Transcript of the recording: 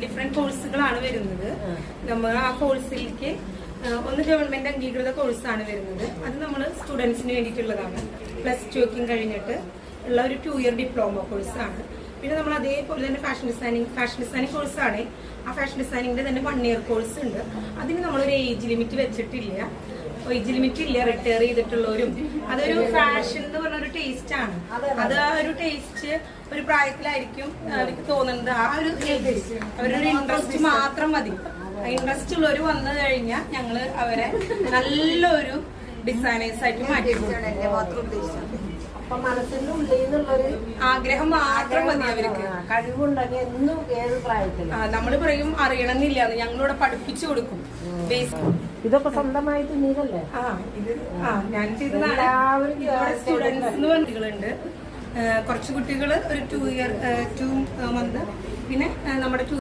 Different കോഴ്സുകളാണ് വരുന്നത്. നമ്മൾ ആ കോഴ്സിലേക്ക് ഒന്ന് ഗവൺമെന്റ് അംഗീകൃത കോഴ്സാണ് വരുന്നത്. അത് നമ്മൾ സ്റ്റുഡൻസിന് വേണ്ടിയിട്ടുള്ളതാണ്. +2 ഒക്കെ കഴിഞ്ഞിട്ട് ഉള്ള ഒരു 2 ഇയർ ഡിപ്ലോമ കോഴ്സാണ്. പിന്നെ നമ്മൾ അതേപോലെ തന്നെ ഫാഷൻ ഡിസൈനിങ് കോഴ്സാണ്. ആ ഫാഷൻ ഡിസൈനിങ്ങിന്റെ തന്നെ 1 ഇയർ കോഴ്സ് ഉണ്ട്. അതിന് നമ്മളൊരു ഏജ് ലിമിറ്റ് വെച്ചിട്ടില്ല. റിട്ടയർ ചെയ്തിട്ടുള്ളവരും അതൊരു ഫാഷൻ എന്ന് പറഞ്ഞ ഒരു ടേസ്റ്റ് ആണ്. അത് ആ ഒരു ടേസ്റ്റ് ഒരു പ്രായത്തിലായിരിക്കും എനിക്ക് തോന്നുന്നത്. ആ ഒരു അവരൊരു ഇൻട്രസ്റ്റ് മാത്രം മതി. ഇൻട്രസ്റ്റ് ഉള്ളവർ വന്നു കഴിഞ്ഞാൽ ഞങ്ങള് അവരെ നല്ലൊരു ഡിസൈനേഴ്സ് ആയിട്ട് മാറ്റി. മനസ്സിന്റെ ഉള്ളിൽ നിന്നുള്ളൊരു ആഗ്രഹം മാത്രം മതി അവർക്ക്. കഴിവുണ്ടെങ്കിൽ എന്നും ഏത് പ്രായത്തിൽ നമ്മള് പറയും അറിയണമെന്നില്ല, ഞങ്ങളിവിടെ പഠിപ്പിച്ചു കൊടുക്കും. ഇതൊക്കെ സ്വന്തമായിട്ട് നീതല്ലേ? ഞാൻ ചെയ്തതാണ്. സ്റ്റുഡൻസ് കുട്ടികളുണ്ട്. കുറച്ച് കുട്ടികൾ ഒരു 2 മന്ത്, പിന്നെ നമ്മുടെ